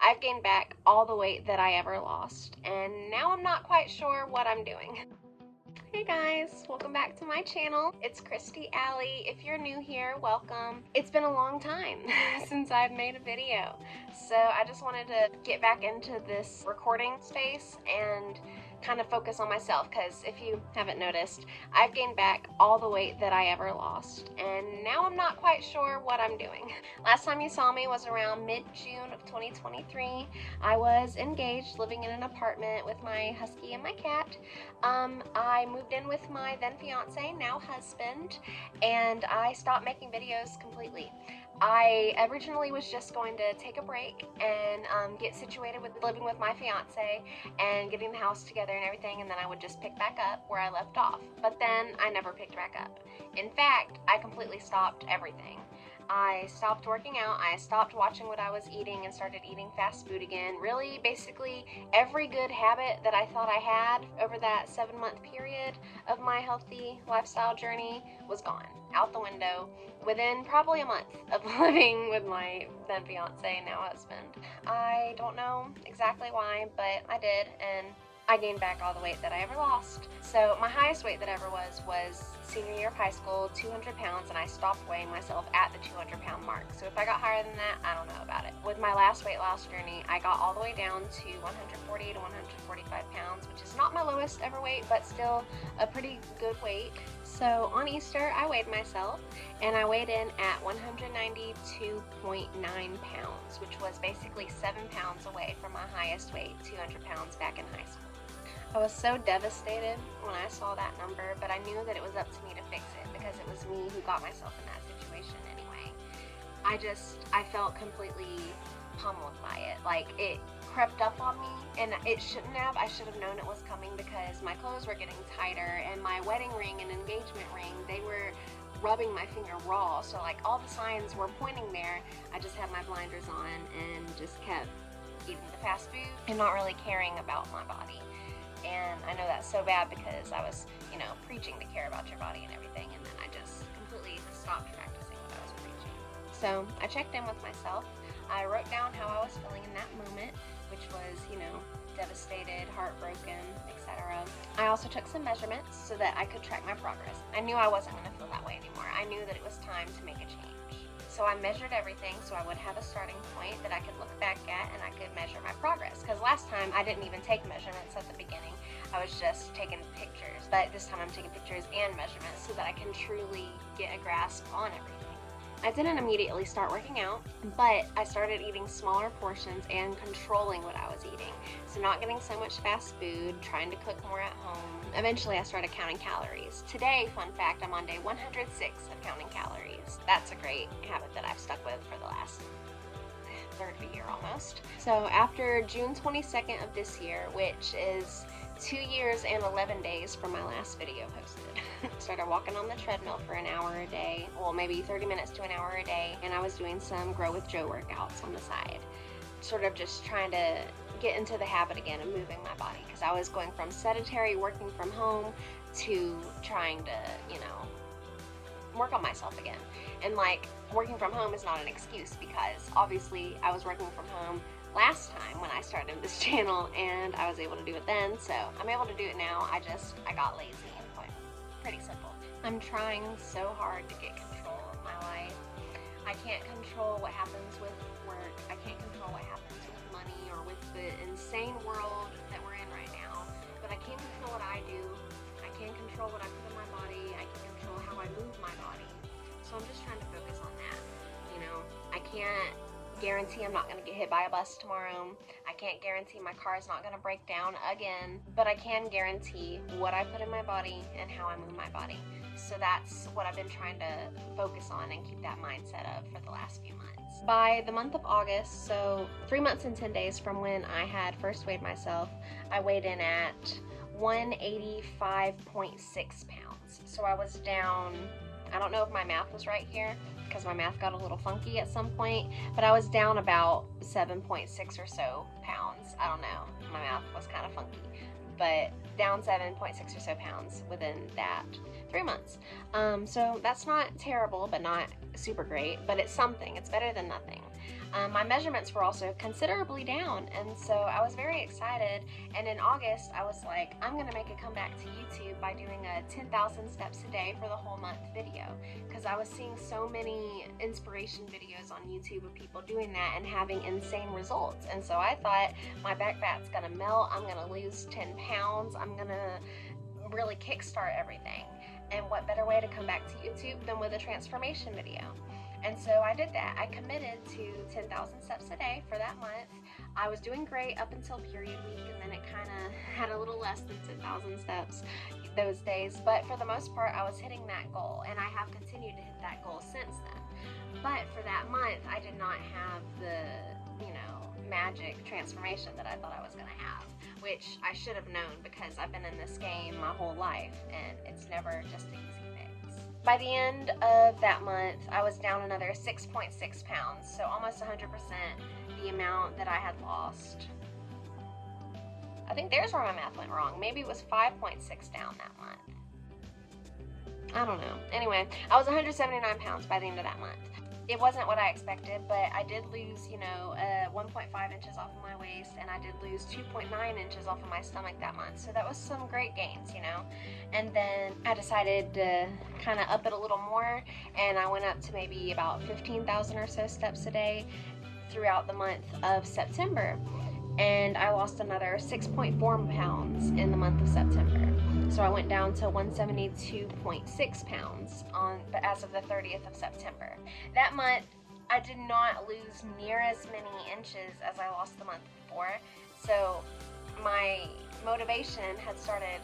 I've gained back all the weight that I ever lost, and now I'm not quite sure what I'm doing. Hey guys, welcome back to my channel. It's ItsKristiiAly. If you're new here, welcome. It's been a long time since I've made a video, so I just wanted to get back into this recording space and kind of focus on myself, because if you haven't noticed, I've gained back all the weight that I ever lost, and now I'm not quite sure what I'm doing. Last time you saw me was around mid-June of 2023. I was engaged, living in an apartment with my husky and my cat. I moved in with my then fiance, now husband, and I stopped making videos completely. I originally was just going to take a break and get situated with living with my fiance and getting the house together and everything, and then I would just pick back up where I left off. But then I never picked back up. In fact, I completely stopped everything. I stopped working out, I stopped watching what I was eating and started eating fast food again. Really, basically, every good habit that I thought I had over that 7-month period of my healthy lifestyle journey was gone, out the window, within probably a month of living with my then fiance, now husband. I don't know exactly why, but I did, and I gained back all the weight that I ever lost. So my highest weight that I ever was senior year of high school, 200 pounds, and I stopped weighing myself at the 200 pound mark. So if I got higher than that, I don't know about it. With my last weight loss journey, I got all the way down to 140 to 145 pounds, which is not my lowest ever weight, but still a pretty good weight. So on Easter, I weighed myself, and I weighed in at 192.9 pounds, which was basically 7 pounds away from my highest weight, 200 pounds back in high school. I was so devastated when I saw that number, but I knew that it was up to me to fix it because it was me who got myself in that situation anyway. I felt completely pummeled by it. Like, it crept up on me, and it shouldn't have. I should have known it was coming because my clothes were getting tighter, and my wedding ring and engagement ring, they were rubbing my finger raw, so like all the signs were pointing there. I just had my blinders on and just kept eating the fast food and not really caring about my body. And I know that's so bad because I was, preaching to care about your body and everything, and then I just completely stopped practicing what I was preaching. So I checked in with myself. I wrote down how I was feeling in that moment, which was, devastated, heartbroken, etc. I also took some measurements so that I could track my progress. I knew I wasn't going to feel that way anymore. I knew that it was time to make a change. So I measured everything so I would have a starting point that I could look back at and I could measure my progress. Because last time I didn't even take measurements at the beginning. I was just taking pictures. But this time I'm taking pictures and measurements so that I can truly get a grasp on everything. I didn't immediately start working out, but I started eating smaller portions and controlling what I was eating. So not getting so much fast food, trying to cook more at home. Eventually I started counting calories. Today, fun fact, I'm on day 106 of counting calories. That's a great habit that I've stuck with for the last third year almost. So after June 22nd of this year, which is 2 years and 11 days from my last video posted. Started walking on the treadmill for an hour a day, well, maybe 30 minutes to an hour a day, and I was doing some Grow with Joe workouts on the side. Sort of just trying to get into the habit again of moving my body, because I was going from sedentary working from home to trying to, work on myself again. And like, working from home is not an excuse, because obviously I was working from home last time when I started this channel, and I was able to do it then, so I'm able to do it now. I got lazy and quit. Pretty simple. I'm trying so hard to get control of my life. I can't control what happens with work. I can't control what happens with money or with the insane world that we're in right now, but I can control what I do. I can control what I put in my body. I can control how I move my body. So I'm just trying to focus on that. I can't guarantee I'm not going to get hit by a bus tomorrow. I can't guarantee my car is not going to break down again, but I can guarantee what I put in my body and how I move my body. So that's what I've been trying to focus on and keep that mindset of for the last few months. By the month of August, so 3 months and 10 days from when I had first weighed myself, I weighed in at 185.6 pounds. So I was down, I don't know if my math was right here, because my math got a little funky at some point, but I was down about 7.6 or so pounds. I don't know, my math was kind of funky, but down 7.6 or so pounds within that 3 months. So that's not terrible, but not super great, but it's something. It's better than nothing. My measurements were also considerably down, and so I was very excited. And in August, I was like, I'm gonna make a comeback to YouTube by doing a 10,000 steps a day for the whole month video, because I was seeing so many inspiration videos on YouTube of people doing that and having insane results. And so I thought, my back fat's gonna melt, I'm gonna lose 10 pounds, I'm gonna really kickstart everything. And what better way to come back to YouTube than with a transformation video? And so I did that. I committed to 10,000 steps a day for that month. I was doing great up until period week, and then it kind of had a little less than 10,000 steps those days. But for the most part, I was hitting that goal, and I have continued to hit that goal since then. But for that month, I did not have the, magic transformation that I thought I was going to have, which I should have known because I've been in this game my whole life, and it's never just an easy fix. By the end of that month, I was down another 6.6 pounds, so almost 100% the amount that I had lost. I think there's where my math went wrong. Maybe it was 5.6 down that month. I don't know. Anyway, I was 179 pounds by the end of that month. It wasn't what I expected, but I did lose, 1.5 inches off of my waist, and I did lose 2.9 inches off of my stomach that month. So that was some great gains, And then I decided to kind of up it a little more, and I went up to maybe about 15,000 or so steps a day throughout the month of September. And I lost another 6.4 pounds in the month of September. So I went down to 172.6 pounds as of the 30th of September. That month, I did not lose near as many inches as I lost the month before. So my motivation had started,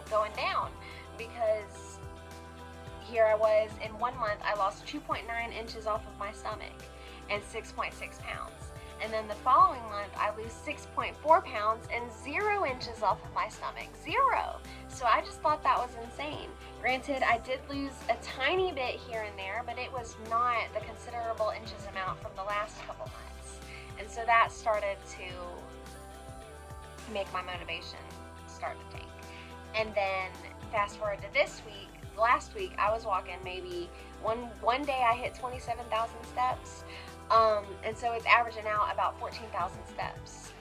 going down, because here I was, in 1 month, I lost 2.9 inches off of my stomach and 6.6 pounds. And then the following month, I lose 6.4 pounds and 0 inches off of my stomach. 0! So I just thought that was insane. Granted, I did lose a tiny bit here and there, but it was not the considerable inches amount from the last couple months. And so that started to make my motivation start to tank. And then fast forward to this week. Last week, I was walking maybe one day I hit 27,000 steps. And so it's averaging out about 14,000 steps.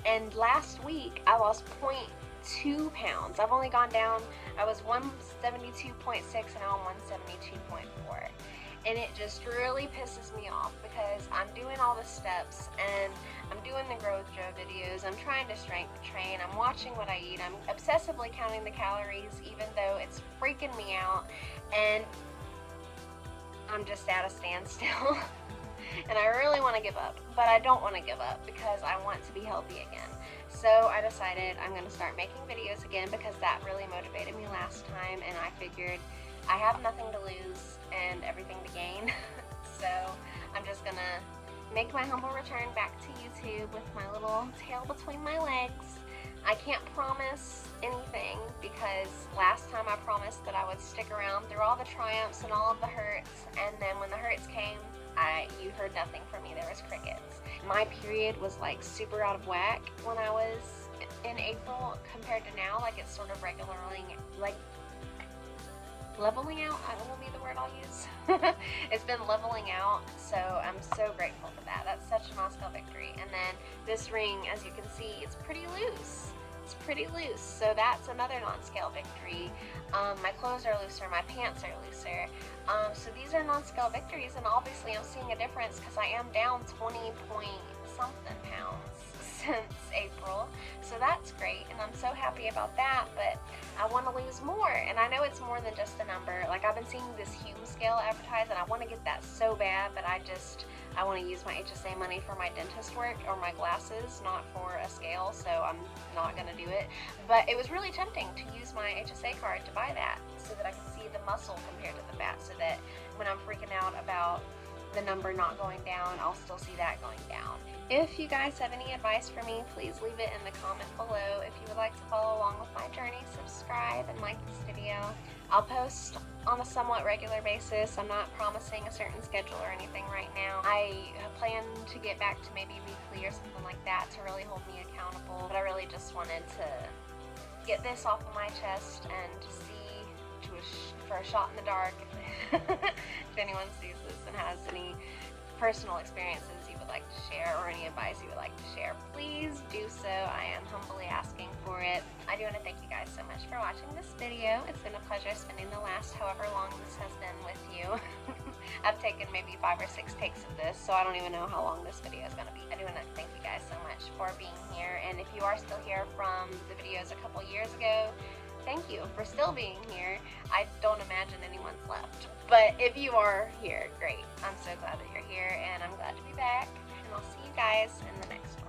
And last week, I lost 0.2 pounds. I've only gone down, I was 172.6 and now I'm 172.4. And it just really pisses me off because I'm doing all the steps and I'm doing the growth Joe videos. I'm trying to strength train. I'm watching what I eat. I'm obsessively counting the calories even though it's freaking me out. And I'm just at a standstill. And I really want to give up, but I don't want to give up because I want to be healthy again. So I decided I'm going to start making videos again because that really motivated me last time, and I figured I have nothing to lose and everything to gain. So I'm just going to make my humble return back to YouTube with my little tail between my legs. I can't promise anything because last time I promised that I would stick around through all the triumphs and all of the hurts, and then when the hurts came, you heard nothing from me. There was crickets. My period was like super out of whack when I was in April compared to now. Like it's sort of regularly, like leveling out, that will be the word I'll use. It's been leveling out, so I'm so grateful for that. That's such an awesome victory. And then this ring, as you can see, it's pretty loose. It's pretty loose, so that's another non-scale victory. My clothes are looser, my pants are looser. So these are non-scale victories, and obviously I'm seeing a difference because I am down 20-point-something pounds since April. So that's great, and I'm so happy about that, but I want to lose more, and I know it's more than just a number. Like I've been seeing this Hume scale advertised, and I want to get that so bad, but I want to use my HSA money for my dentist work or my glasses, not for a scale, so I'm not going to do it. But it was really tempting to use my HSA card to buy that so that I can see the muscle compared to the fat, so that when I'm freaking out about the number not going down, I'll still see that going down. If you guys have any advice for me, please leave it in the comment below. If you would like to follow along with my journey, subscribe and like this video. I'll post on a somewhat regular basis. I'm not promising a certain schedule or anything right now. I plan to get back to maybe weekly or something like that to really hold me accountable, but I really just wanted to get this off of my chest and to see for a shot in the dark if anyone sees this and has any personal experiences you would like to share or any advice you would like to share, please do so. I am humbly asking for it. I do want to thank you guys so much for watching this video. It's been a pleasure spending the last however long this has been with you. I've taken maybe 5 or 6 takes of this, so I don't even know how long this video is going to be. I do want to thank you guys so much for being here, and if you are still here from the videos a couple years ago, thank you for still being here. I don't imagine anyone's left, but if you are here, great. I'm so glad that you're here, and I'm glad to be back, and I'll see you guys in the next one.